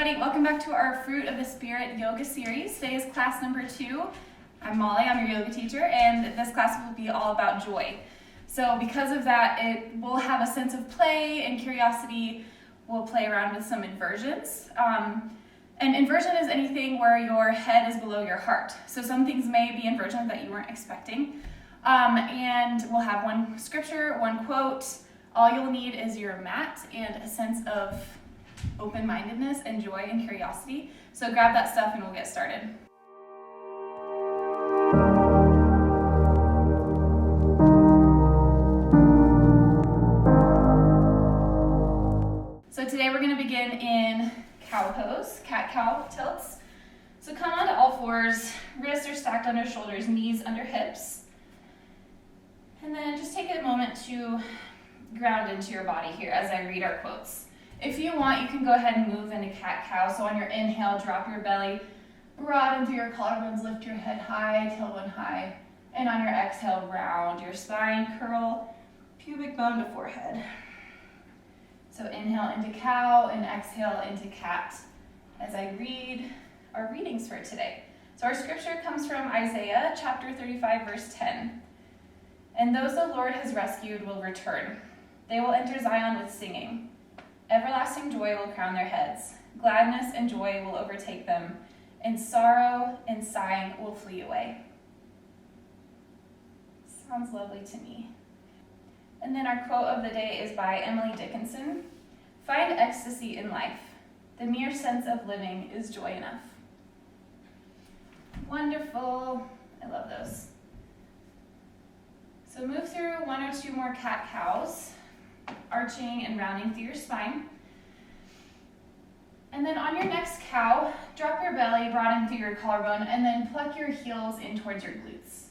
everybody. Welcome back to our Fruit of the Spirit yoga series. Today is class number 2. I'm Molly, I'm your yoga teacher, and this class will be all about joy. So because of that, it will have a sense of play and curiosity. We'll play around with some inversions. And inversion is anything where your head is below your heart. So some things may be inversion that you weren't expecting. And we'll have one scripture, one quote. All you'll need is your mat and a sense of open-mindedness and joy and curiosity. So grab that stuff and we'll get started. So today we're going to begin in cow pose, cat-cow tilts. So come onto all fours, wrists are stacked under shoulders, knees under hips. And then just take a moment to ground into your body here as I read our quotes. If you want, you can go ahead and move into cat-cow. So on your inhale, drop your belly, broaden through your collarbones, lift your head high, tailbone high. And on your exhale, round your spine, curl pubic bone to forehead. So inhale into cow and exhale into cat as I read our readings for today. So our scripture comes from Isaiah chapter 35, verse 10. And those the Lord has rescued will return. They will enter Zion with singing. Everlasting joy will crown their heads. Gladness and joy will overtake them, and sorrow and sighing will flee away. Sounds lovely to me. And then our quote of the day is by Emily Dickinson. Find ecstasy in life. The mere sense of living is joy enough. Wonderful. I love those. So move through one or two more cat-cows, arching and rounding through your spine. And then on your next cow, drop your belly, broaden through your collarbone, and then pluck your heels in towards your glutes.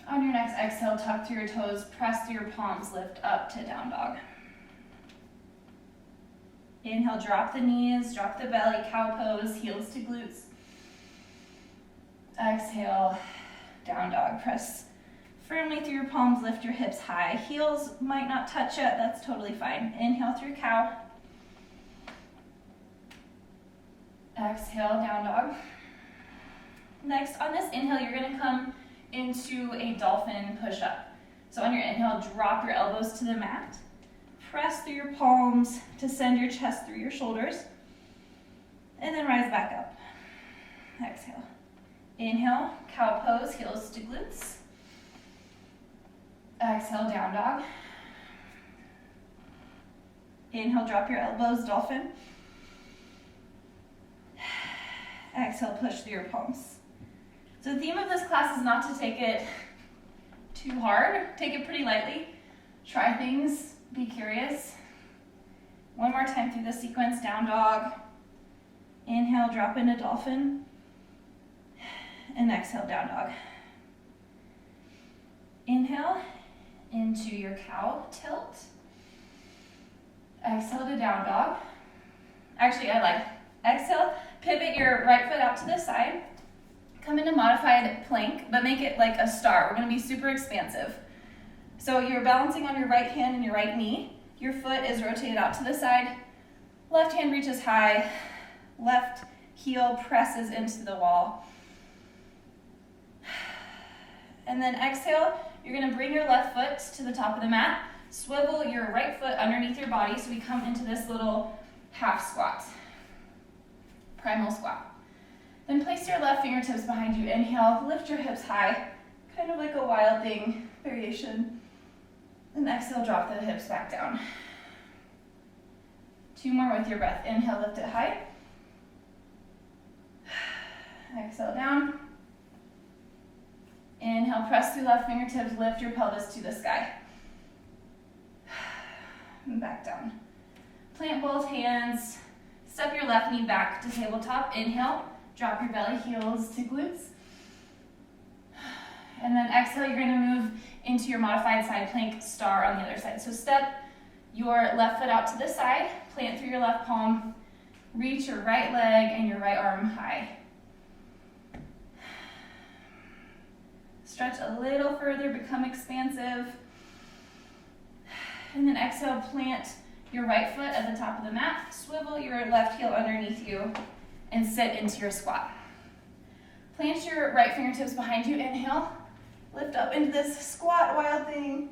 On your next exhale, tuck through your toes, press through your palms, lift up to down dog. Inhale, drop the knees, drop the belly, cow pose, heels to glutes. Exhale, down dog, press firmly through your palms, lift your hips high. Heels might not touch yet, that's totally fine. Inhale through cow. Exhale, down dog. Next, on this inhale, you're gonna come into a dolphin push-up. So on your inhale, drop your elbows to the mat. Press through your palms to send your chest through your shoulders. And then rise back up. Exhale. Inhale, cow pose, heels to glutes. Exhale, down dog. Inhale, drop your elbows, dolphin. Exhale, push through your palms. So the theme of this class is not to take it too hard. Take it pretty lightly. Try things, be curious. One more time through the sequence, down dog. Inhale, drop into dolphin. And exhale, down dog. Inhale into your cow tilt. Exhale to down dog. Actually, I like exhale, pivot your right foot out to the side. Come into modified plank, but make it like a star. We're gonna be super expansive. So you're balancing on your right hand and your right knee. Your foot is rotated out to the side. Left hand reaches high. Left heel presses into the wall. And then exhale, you're gonna bring your left foot to the top of the mat, swivel your right foot underneath your body so we come into this little half squat, primal squat. Then place your left fingertips behind you, inhale, lift your hips high, kind of like a wild thing variation. Then exhale, drop the hips back down. 2 more with your breath, inhale, lift it high. Exhale, down. Inhale, press through left fingertips, lift your pelvis to the sky. And back down. Plant both hands, step your left knee back to tabletop. Inhale, drop your belly, heels to glutes. And then exhale, you're gonna move into your modified side plank star on the other side. So step your left foot out to the side, plant through your left palm, reach your right leg and your right arm high. Stretch a little further, become expansive. And then exhale, plant your right foot at the top of the mat, swivel your left heel underneath you, and sit into your squat. Plant your right fingertips behind you, inhale, lift up into this squat wild thing.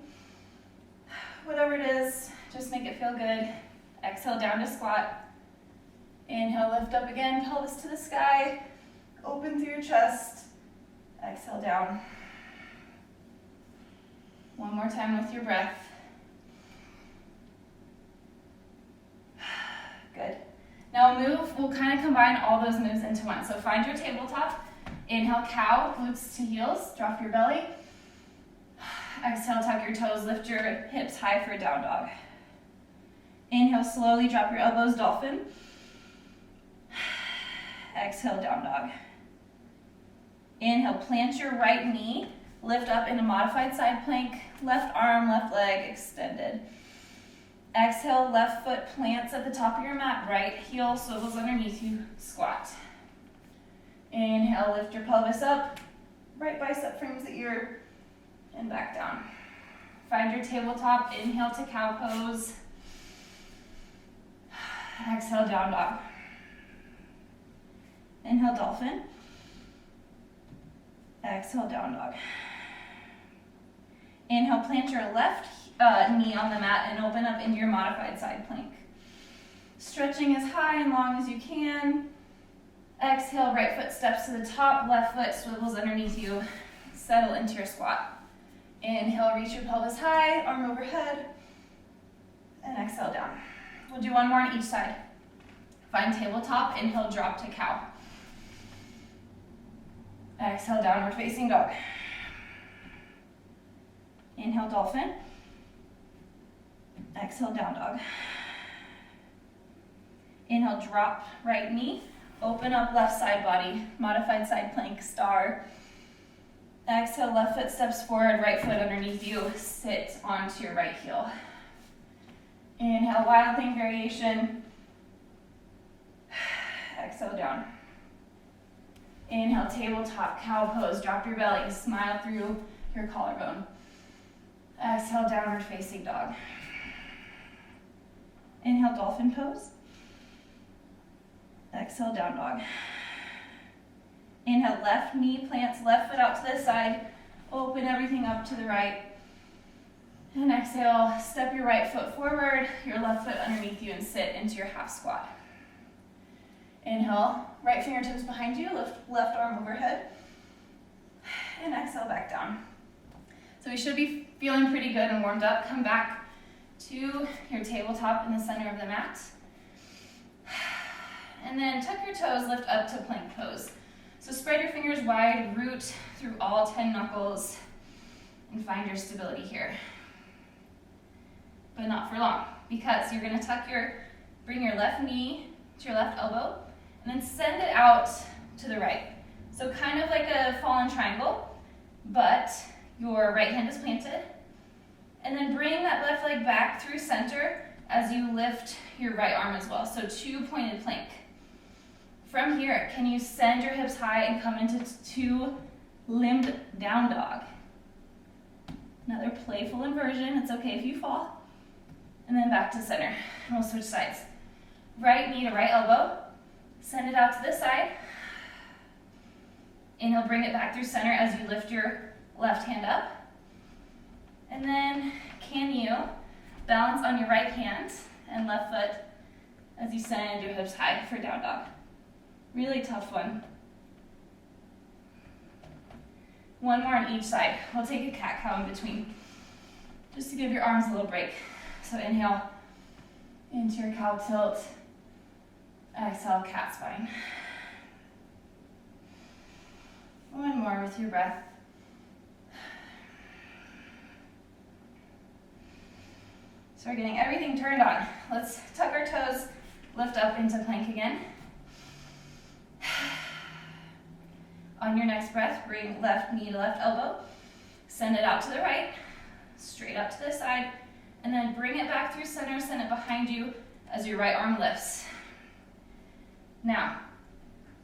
Whatever it is, just make it feel good. Exhale down to squat. Inhale, lift up again, pelvis to the sky. Open through your chest. Exhale down. One more time with your breath. Good. Now we'll kind of combine all those moves into one. So find your tabletop. Inhale, cow, glutes to heels. Drop your belly. Exhale, tuck your toes. Lift your hips high for a down dog. Inhale, slowly drop your elbows, dolphin. Exhale, down dog. Inhale, plant your right knee. Lift up in a modified side plank. Left arm, left leg extended. Exhale, left foot plants at the top of your mat. Right heel swivels underneath you. Squat. Inhale, lift your pelvis up. Right bicep frames the ear. And back down. Find your tabletop. Inhale to cow pose. Exhale, down dog. Inhale, dolphin. Exhale, down dog. Inhale, plant your left knee on the mat and open up into your modified side plank. Stretching as high and long as you can. Exhale, right foot steps to the top, left foot swivels underneath you. Settle into your squat. Inhale, reach your pelvis high, arm overhead, and exhale down. We'll do one more on each side. Find tabletop, inhale, drop to cow. Exhale, downward facing dog. Inhale, dolphin. Exhale, down dog. Inhale, drop right knee. Open up left side body. Modified side plank, star. Exhale, left foot steps forward, right foot underneath you. Sit onto your right heel. Inhale, wild thing variation. Exhale, down. Inhale, tabletop, cow pose. Drop your belly, smile through your collarbone. Exhale, downward facing dog. Inhale, dolphin pose. Exhale, down dog. Inhale, left knee plants, left foot out to the side. Open everything up to the right. And exhale, step your right foot forward, your left foot underneath you, and sit into your half squat. Inhale, right fingertips behind you, lift left arm overhead. And exhale, back down. So we should be feeling pretty good and warmed up. Come back to your tabletop in the center of the mat. And then tuck your toes, lift up to plank pose. So spread your fingers wide, root through all 10 knuckles, and find your stability here. But not for long, because you're gonna bring your left knee to your left elbow, and then send it out to the right. So kind of like a fallen triangle, but your right hand is planted. And then bring that left leg back through center as you lift your right arm as well. So 2 pointed plank. From here, can you send your hips high and come into 2 limbed down dog? Another playful inversion. It's okay if you fall. And then back to center. And we'll switch sides. Right knee to right elbow. Send it out to this side. Inhale, bring it back through center as you lift your left hand up. And then can you balance on your right hand and left foot as you send your hips high for down dog. Really tough one. One more on each side. We'll take a cat-cow in between, just to give your arms a little break. So inhale into your cow tilt. Exhale, cat spine. One more with your breath. So we're getting everything turned on. Let's tuck our toes, lift up into plank again. On your next breath, bring left knee to left elbow. Send it out to the right, straight out to the side, and then bring it back through center, send it behind you as your right arm lifts. Now,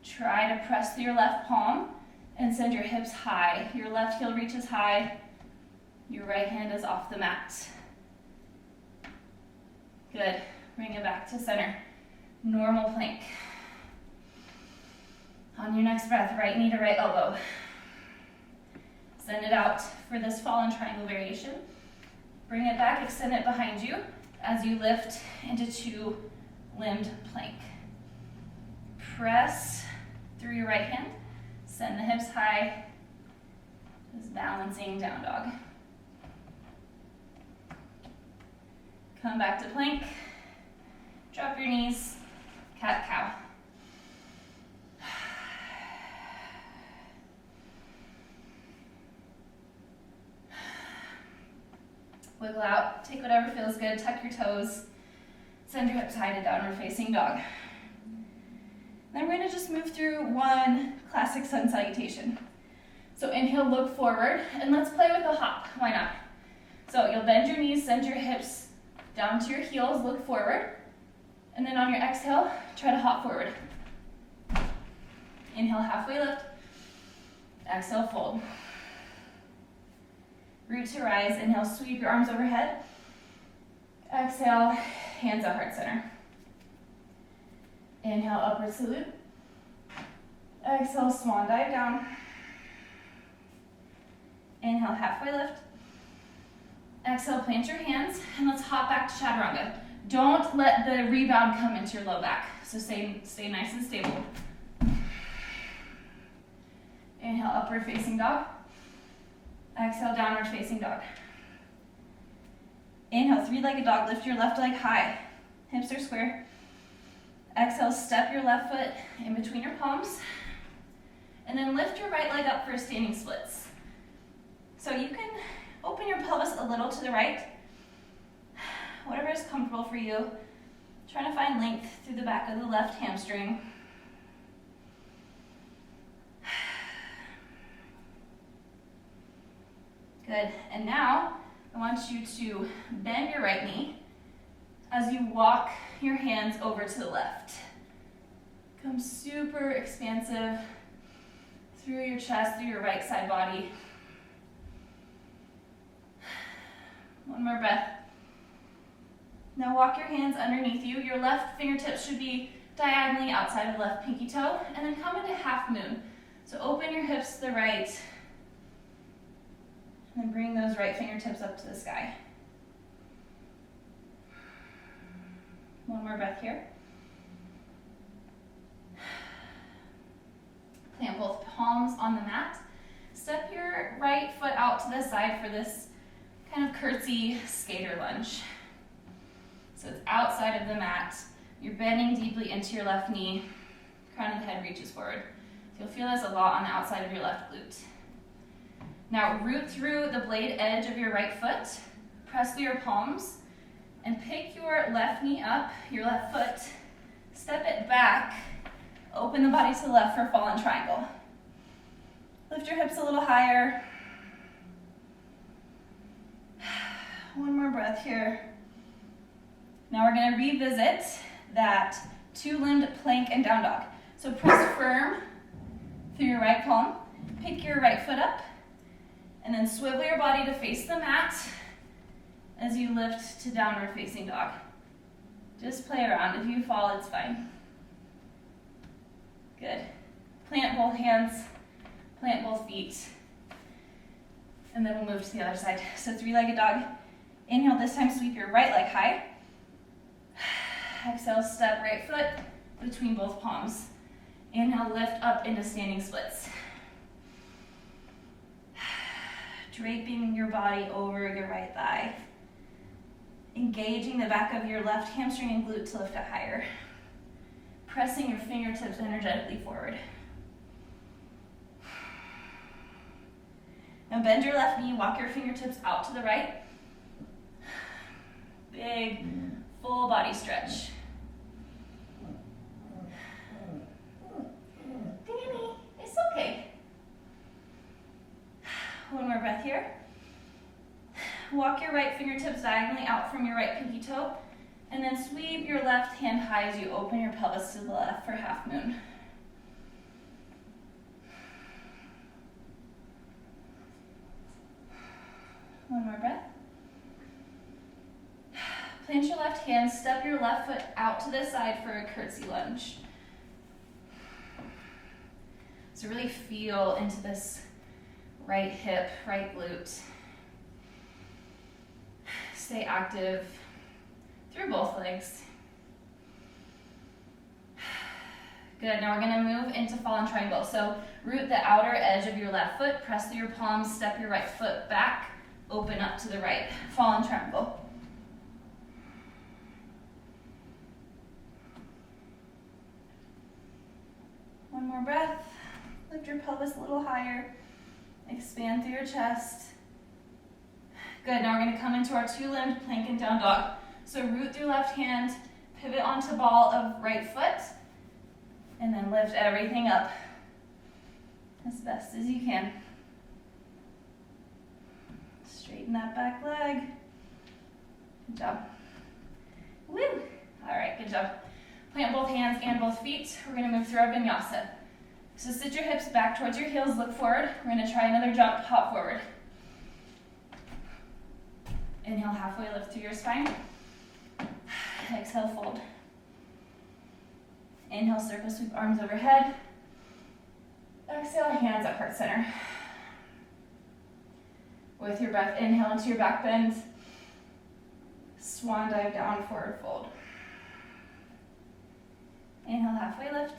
try to press through your left palm and send your hips high. Your left heel reaches high, your right hand is off the mat. Good. Bring it back to center. Normal plank. On your next breath, right knee to right elbow. Send it out for this fallen triangle variation. Bring it back, extend it behind you as you lift into two-limbed plank. Press through your right hand. Send the hips high. Just balancing down dog. Come back to plank. Drop your knees. Cat-cow. Wiggle out, take whatever feels good, tuck your toes, send your hips high to downward facing dog. Then we're gonna just move through one classic sun salutation. So inhale, look forward, and let's play with a hop, why not? So you'll bend your knees, send your hips down to your heels, look forward, and then on your exhale, try to hop forward. Inhale, halfway lift, exhale, fold. Root to rise, inhale, sweep your arms overhead. Exhale, hands at heart center. Inhale, upward salute. Exhale, swan dive down. Inhale, halfway lift. Exhale, plant your hands, and let's hop back to chaturanga. Don't let the rebound come into your low back, so stay nice and stable. Inhale, upward facing dog. Exhale, downward facing dog. Inhale, three-legged dog. Lift your left leg high. Hips are square. Exhale, step your left foot in between your palms. And then lift your right leg up for standing splits. So you can open your pelvis a little to the right. Whatever is comfortable for you. Trying to find length through the back of the left hamstring. Good, and now I want you to bend your right knee as you walk your hands over to the left. Come super expansive through your chest, through your right side body. One more breath. Now walk your hands underneath you. Your left fingertips should be diagonally outside of the left pinky toe, and then come into half moon. So open your hips to the right, and then bring those right fingertips up to the sky. One more breath here. Plant both palms on the mat. Step your right foot out to the side for this kind of curtsy skater lunge. So it's outside of the mat. You're bending deeply into your left knee. Crown of the head reaches forward. So you'll feel this a lot on the outside of your left glute. Now root through the blade edge of your right foot, press through your palms, and pick your left knee up, your left foot, step it back, open the body to the left for fallen triangle. Lift your hips a little higher. One more breath here. Now we're gonna revisit that two-limbed plank and down dog. So press firm through your right palm, pick your right foot up, and then swivel your body to face the mat as you lift to downward facing dog. Just play around. If you fall, it's fine. Good. Plant both hands, plant both feet, and then we'll move to the other side. So three-legged dog. Inhale, this time sweep your right leg high. Exhale, step right foot between both palms. Inhale, lift up into standing splits. Draping your body over your right thigh. Engaging the back of your left hamstring and glute to lift it higher. Pressing your fingertips energetically forward. Now bend your left knee, walk your fingertips out to the right. Big, full body stretch. Danny, it's okay. One more breath here. Walk your right fingertips diagonally out from your right pinky toe, and then sweep your left hand high as you open your pelvis to the left for half moon. One more breath. plant your left hand, step your left foot out to the side for a curtsy lunge. So really feel into this right hip, right glute. Stay active through both legs. Good, now we're gonna move into fallen triangle. So root the outer edge of your left foot, press through your palms, step your right foot back, open up to the right, fallen triangle. One more breath, lift your pelvis a little higher, expand through your chest. Good, now we're gonna come into our two-limbed plank and down dog. So root through left hand, pivot onto ball of right foot, and then lift everything up as best as you can. Straighten that back leg. Good job. Woo! All right, good job. Plant both hands and both feet. We're gonna move through our vinyasa. So sit your hips back towards your heels, look forward. We're gonna try another jump, hop forward. Inhale, halfway lift through your spine. Exhale, fold. Inhale, circle sweep arms overhead. Exhale, hands at heart center. With your breath, inhale into your back bend. Swan dive down, forward fold. Inhale, halfway lift.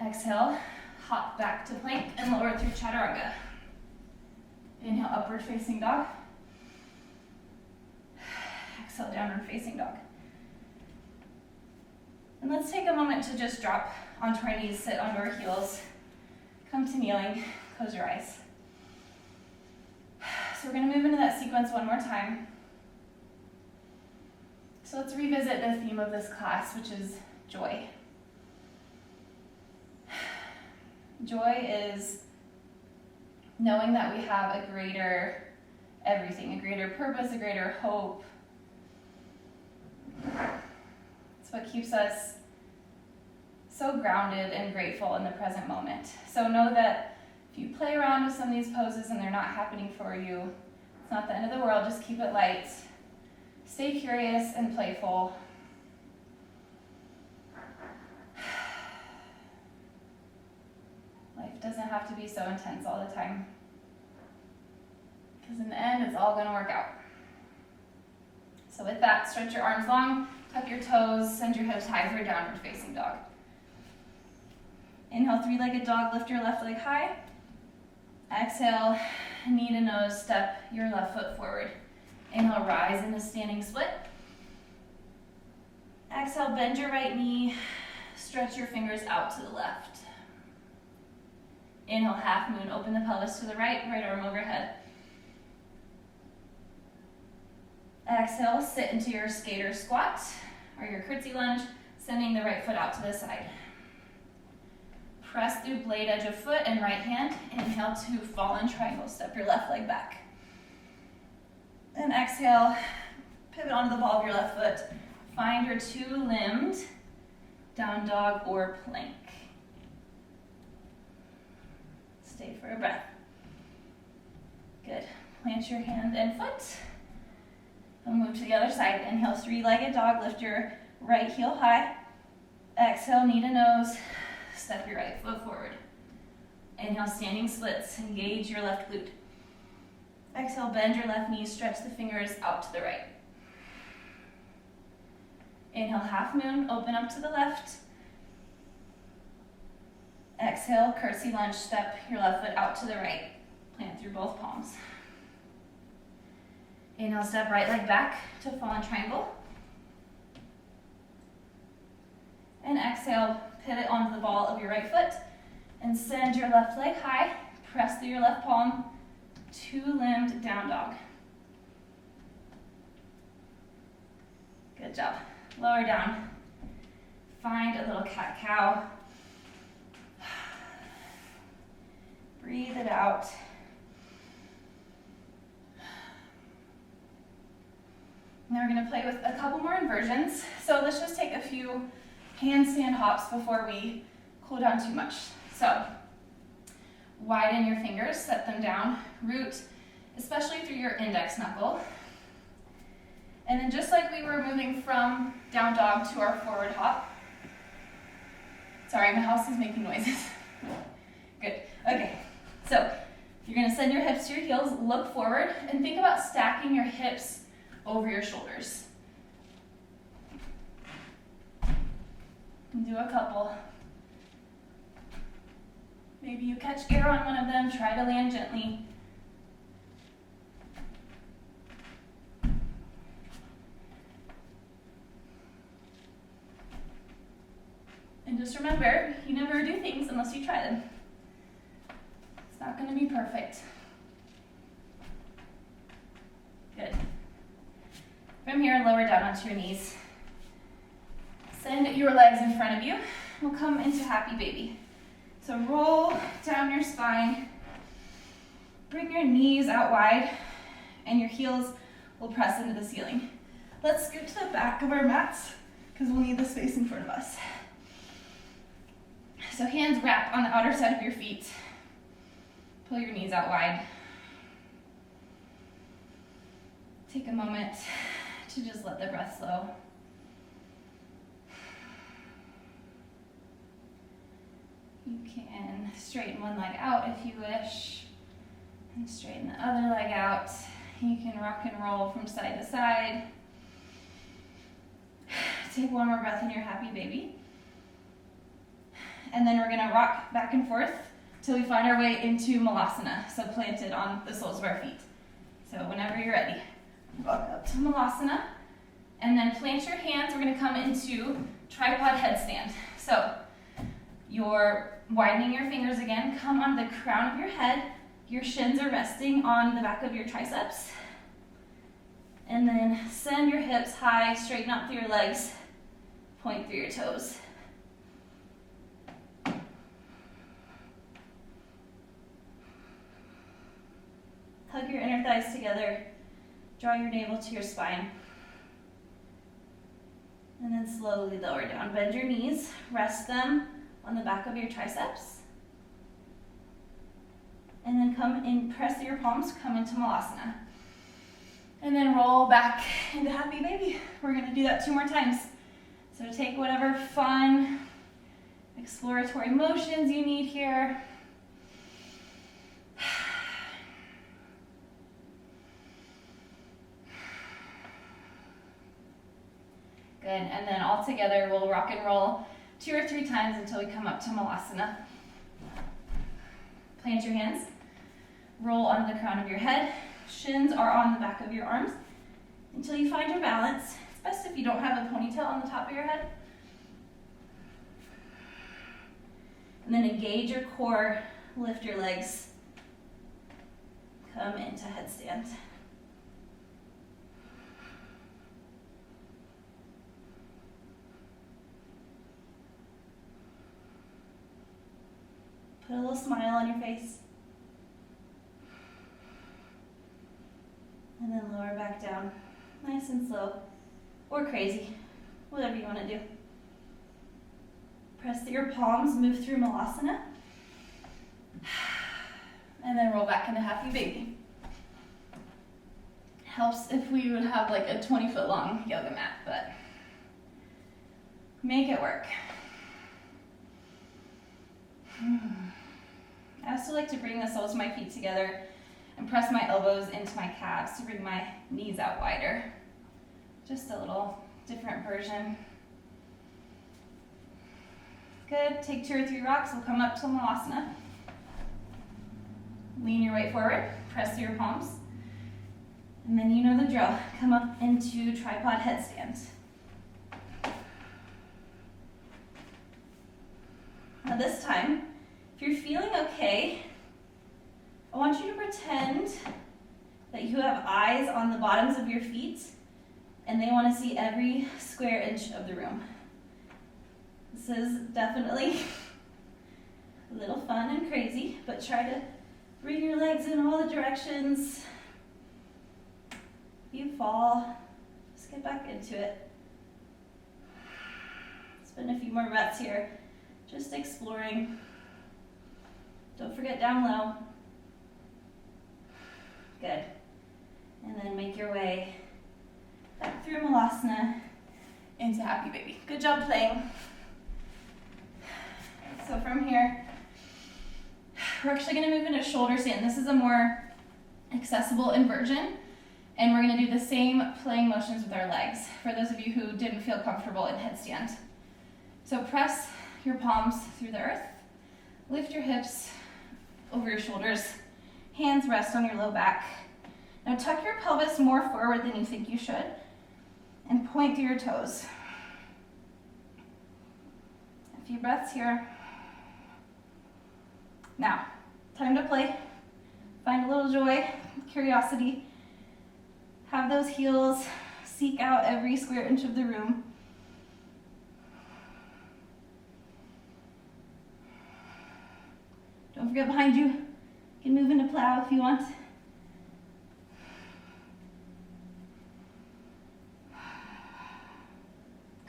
Exhale, hop back to plank and lower through chaturanga. Inhale, upward facing dog. Exhale, downward facing dog. And let's take a moment to just drop onto our knees, sit onto our heels, come to kneeling, close your eyes. So we're gonna move into that sequence one more time. So let's revisit the theme of this class, which is joy. Joy is knowing that we have a greater everything, a greater purpose, a greater hope. It's what keeps us so grounded and grateful in the present moment. So know that if you play around with some of these poses and they're not happening for you, it's not the end of the world, just keep it light. Stay curious and playful. Life doesn't have to be so intense all the time. Because in the end, it's all gonna work out. So with that, stretch your arms long, tuck your toes, send your hips high for a downward facing dog. Inhale, three-legged dog, lift your left leg high. Exhale, knee to nose, step your left foot forward. Inhale, rise into standing split. Exhale, bend your right knee, stretch your fingers out to the left. Inhale, half moon, open the pelvis to the right, right arm overhead. Exhale, sit into your skater squat or your curtsy lunge, sending the right foot out to the side. Press through blade edge of foot and right hand. Inhale to fallen triangle, step your left leg back. And exhale, pivot onto the ball of your left foot. Find your two-limbed down dog or plank. Stay for a breath. Good. Plant your hand and foot. And move to the other side. Inhale, three-legged dog. Lift your right heel high. Exhale, knee to nose. Step your right foot forward. Inhale, standing splits. Engage your left glute. Exhale, bend your left knee. Stretch the fingers out to the right. Inhale, half moon. Open up to the left. Exhale, curtsy lunge. Step your left foot out to the right. Plant through both palms. Inhale, step right leg back to fallen triangle. And exhale, pivot onto the ball of your right foot and send your left leg high. Press through your left palm, two-limbed down dog. Good job. Lower down. Find a little cat-cow. Breathe it out. Now we're going to play with a couple more inversions. So let's just take a few handstand hops before we cool down too much. So widen your fingers, set them down, root, especially through your index knuckle. And then just like we were moving from down dog to our forward hop. Sorry, my house is making noises. Good. Okay, so you're gonna send your hips to your heels, look forward, and think about stacking your hips over your shoulders. And do a couple. Maybe you catch air on one of them, try to land gently. And just remember, you never do things unless you try them. It's not going to be perfect. Good. From here, lower down onto your knees. Send your legs in front of you. We'll come into happy baby. So roll down your spine. Bring your knees out wide, and your heels will press into the ceiling. Let's scoot to the back of our mats, because we'll need the space in front of us. So hands wrap on the outer side of your feet. Pull your knees out wide. Take a moment to just let the breath flow. You can straighten one leg out if you wish, and straighten the other leg out. You can rock and roll from side to side. Take one more breath in your happy baby. And then we're gonna rock back and forth till we find our way into Malasana, so planted on the soles of our feet. So whenever you're ready, walk up to Malasana, and then plant your hands. We're gonna come into tripod headstand. So you're widening your fingers again, come on the crown of your head, your shins are resting on the back of your triceps, and then send your hips high, straighten out through your legs, point through your toes. Hug your inner thighs together, draw your navel to your spine, and then slowly lower down. Bend your knees, rest them on the back of your triceps, and then come in, press your palms, come into Malasana. And then roll back into happy baby. We're gonna do that 2 more times. So take whatever fun, exploratory motions you need here. Good, and then all together we'll rock and roll 2 or 3 times until we come up to Malasana. Plant your hands, roll onto the crown of your head, shins are on the back of your arms until you find your balance. It's best if you don't have a ponytail on the top of your head. And then engage your core, lift your legs, come into headstand. Put a little smile on your face. And then lower back down, nice and slow, or crazy, whatever you want to do. Press your palms, move through Malasana, and then roll back into happy baby. Helps if we would have like a 20-foot long yoga mat, but make it work. I also like to bring the soles of my feet together and press my elbows into my calves to bring my knees out wider. Just a little different version. Good, take 2 or 3 rocks, we'll come up to Malasana. Lean your weight forward, press through your palms. And then you know the drill, come up into tripod headstand. Now this time, if you're feeling okay, I want you to pretend that you have eyes on the bottoms of your feet and they want to see every square inch of the room. This is definitely a little fun and crazy, but try to bring your legs in all the directions. If you fall, just get back into it. Spend a few more breaths here, just exploring. Don't forget down low. Good. And then make your way back through Malasana into happy baby. Good job playing. So from here, we're actually gonna move into shoulder stand. This is a more accessible inversion, and we're gonna do the same playing motions with our legs for those of you who didn't feel comfortable in headstand. So press your palms through the earth, lift your hips over your shoulders, hands rest on your low back. Now tuck your pelvis more forward than you think you should, and point through your toes. A few breaths here. Now, time to play. Find a little joy, curiosity. Have those heels seek out every square inch of the room. Don't forget behind you, you can move into plow if you want.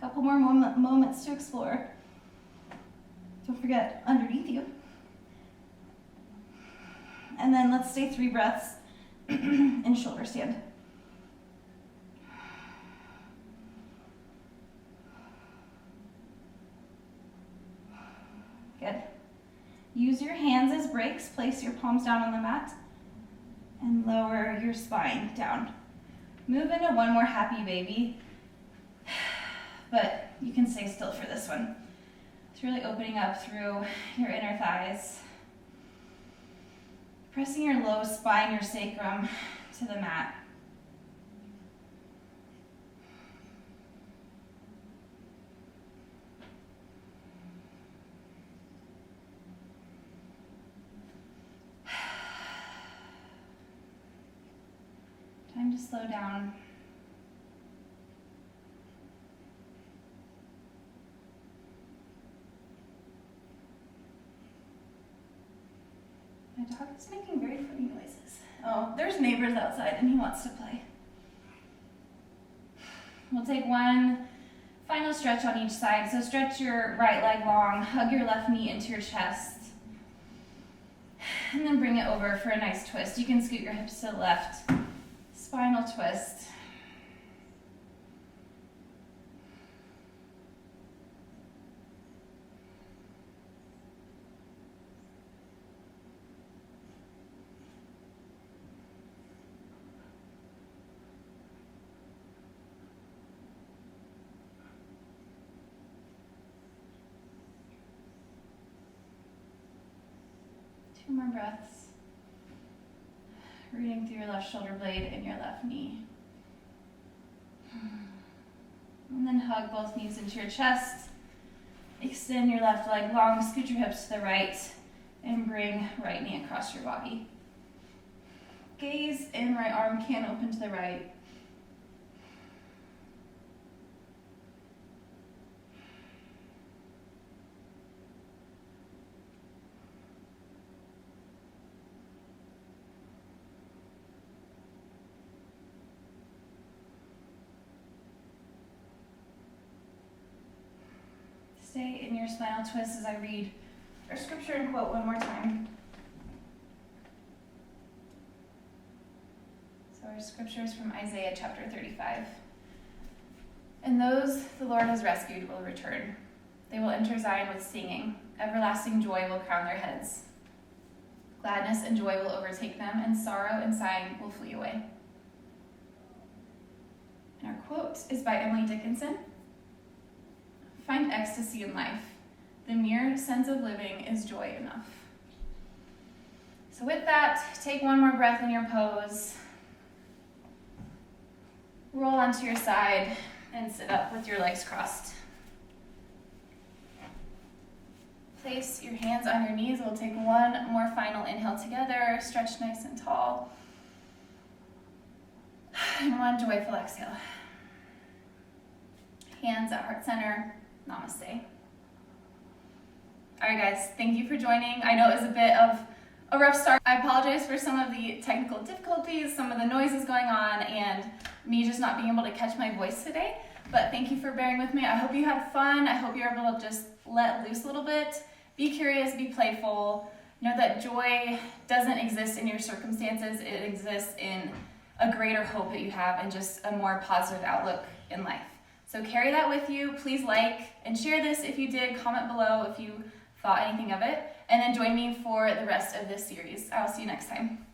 Couple more moments to explore. Don't forget underneath you. And then let's stay 3 breaths in shoulder stand. Good. Use your hands as brakes. Place your palms down on the mat and lower your spine down. Move into one more happy baby, but you can stay still for this one. It's really opening up through your inner thighs. Pressing your low spine, your sacrum, to the mat. Time to slow down. My dog is making very funny noises. Oh, there's neighbors outside and he wants to play. We'll take one final stretch on each side. So stretch your right leg long, hug your left knee into your chest, and then bring it over for a nice twist. You can scoot your hips to the left. Spinal twist. Two more breaths. Rooting through your left shoulder blade and your left knee. And then hug both knees into your chest. Extend your left leg long, scoot your hips to the right, and bring right knee across your body. Gaze and right arm can open to the right. Stay in your spinal twist as I read our scripture and quote one more time. So our scripture is from Isaiah chapter 35. And those the Lord has rescued will return. They will enter Zion with singing. Everlasting joy will crown their heads. Gladness and joy will overtake them, and sorrow and sighing will flee away. And our quote is by Emily Dickinson. Find ecstasy in life. The mere sense of living is joy enough. So with that, take one more breath in your pose. Roll onto your side and sit up with your legs crossed. Place your hands on your knees. We'll take one more final inhale together. Stretch nice and tall. And one joyful exhale. Hands at heart center. Namaste. All right, guys, thank you for joining. I know it was a bit of a rough start. I apologize for some of the technical difficulties, some of the noises going on, and me just not being able to catch my voice today. But thank you for bearing with me. I hope you had fun. I hope you're able to just let loose a little bit. Be curious, be playful. Know that joy doesn't exist in your circumstances. It exists in a greater hope that you have and just a more positive outlook in life. So carry that with you. Please like and share this if you did. Comment below if you thought anything of it. And then join me for the rest of this series. I will see you next time.